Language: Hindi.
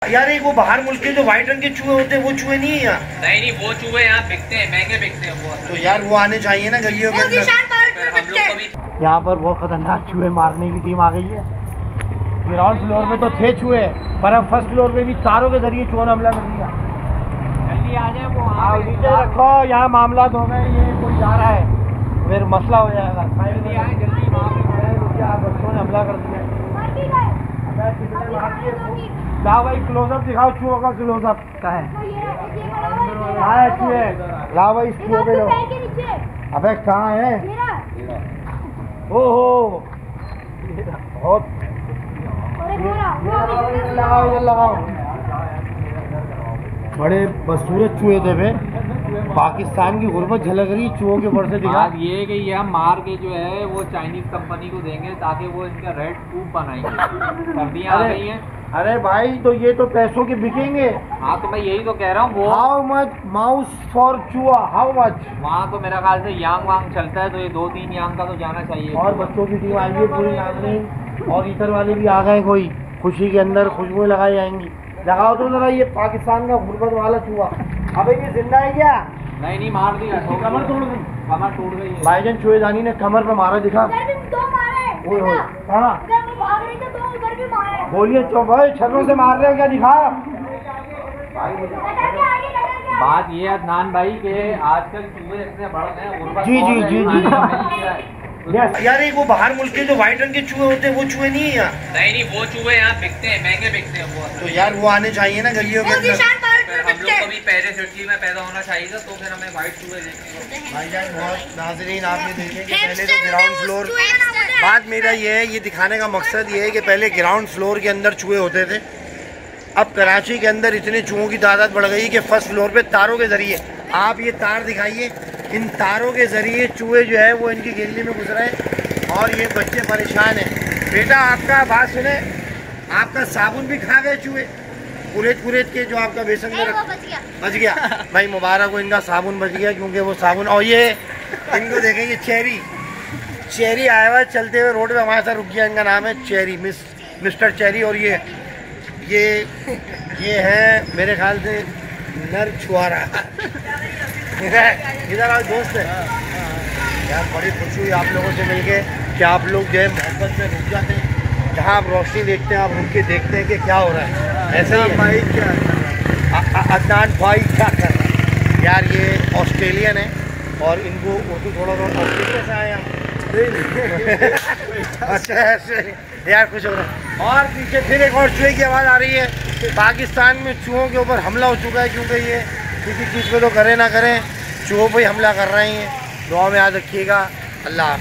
यार एक वो बाहर मुल्क के जो व्हाइट रंग के चूहे होते हैं वो चूहे नहीं है यहाँ? नहीं वो चूहे यहाँ बिकते हैं, महंगे बिकते हैं वो। तो यार वो आने चाहिए ना गलियों के अंदर। हम लोग को भी यहाँ पर बहुत खतरनाक चूहे मारने की टीम आ गई है। ग्राउंड फ्लोर में तो थे चूहे, पर अब फर्स्ट फ्लोर में भी तारों के जरिए चूहों ने हमला कर दिया। जल्दी आ जाए वो नीचे रखो, यहाँ मामला हो गए, ये कोई जा रहा है फिर मसला हो जाएगा। जल्दी बच्चों ने हमला कर दिया। ला भाई क्लोजअप दिखाओ, चूहों का क्लोजअप का है चूहे। ला भाई चूहे पे लो। अबे कहाँ है? ओहो बहुत लगाओ। बड़े बदसूरत चूहे थे वे। पाकिस्तान की गुर्बत झलक रही चूहों के ऊपर से दिखा। ये कि ये हम मार के जो है वो चाइनीज कंपनी को देंगे ताकि वो इनका रेड सूप बनाएंगे। सर्दियाँ आ गई हैं। अरे भाई तो ये तो पैसों के बिकेंगे। हाँ तो मैं यही तो कह रहा हूँ। वो हाउ मच माउस फॉर चूहा, हाउ मच? वहाँ तो मेरा ख्याल से यांग वांग चलता है, तो ये 2-3 यांग का तो जाना चाहिए। और बच्चों की टीम आई है पूरी नाजरीन, और इधर वाले भी आ गए। कोई खुशी के अंदर खुशबू लगाई जाएंगी। लगाओ तो जरा ये पाकिस्तान का गुर्बत वाला चूहा। अबे ये जिंदा है क्या? नहीं मार दिया, कमर तोड़ गई, कमर टूट गई। भाईजान चूहेदानी ने कमर पे मारा, दिखा। बोलिए भाई, छर्रों से मार रहे हो क्या? दिखा। बात ये है अदनान भाई के आजकल चूहे इतने बढ़ गए। जी। यार एक वो बाहर मुल्क के जो व्हाइट रंग के चूहे होते हैं वो चूहे नहीं है यहाँ? नहीं वो चूहे यहाँ बिकते हैं, महंगे बिकते हैं वो। तो यार वो आने चाहिए ना गलियों के अंदर। हम लोग को भी पहले सिटी में पैदा होना चाहिए, तो फिर हमें व्हाइट चूहे देखेंगे। भाईजान बहुत नाज़रीन आपने देखे कि पहले तो ग्राउंड फ्लोर, बात मेरा ये है, ये दिखाने का मकसद ये है कि पहले ग्राउंड फ्लोर के अंदर चूहे होते थे। अब कराची के अंदर इतने चूहों की तादाद बढ़ गई कि फर्स्ट फ्लोर पे तारों के जरिए, आप ये तार दिखाइए, इन तारों के जरिए चूहे जो है वो इनकी गली में घुस रहे हैं और ये बच्चे परेशान हैं। बेटा आपका बात सुने, आपका साबुन भी खा गए चूहे, कुरेद के जो आपका बेसन में बच गया। भाई मुबारक हो, इनका साबुन बच गया, क्योंकि वो साबुन। और ये इनको देखेंगे चेरी आया हुआ चलते हुए रोड पे हमारे साथ रुक गया। इनका नाम है चेरी, मिस्टर चेरी। और ये है मेरे ख्याल से नर छुआरा। इधर आओ दोस्त। यार बड़ी खुशी हुई आप लोगों से मिलके कि आप लोग जो है मोहब्बत में रुक जाते हैं। जहाँ आप रोशनी देखते हैं आप रुक के देखते हैं कि क्या हो रहा है। ऐसे ही भाई क्या अदनान भाई क्या कर रहा है? यार ये ऑस्ट्रेलियन है और इनको उर्दू थोड़ा ऑस्ट्रेलिया से आए हैं। अच्छा ऐसे यार कुछ हो रहा है। और पीछे फिर एक और चूहे की आवाज़ आ रही है। पाकिस्तान में चूहों के ऊपर हमला हो चुका है, क्योंकि ये किसी चीज़ पे तो करे ना करें, चूहों पे ही हमला कर रहे हैं। दुआ में याद रखिएगा। अल्लाह।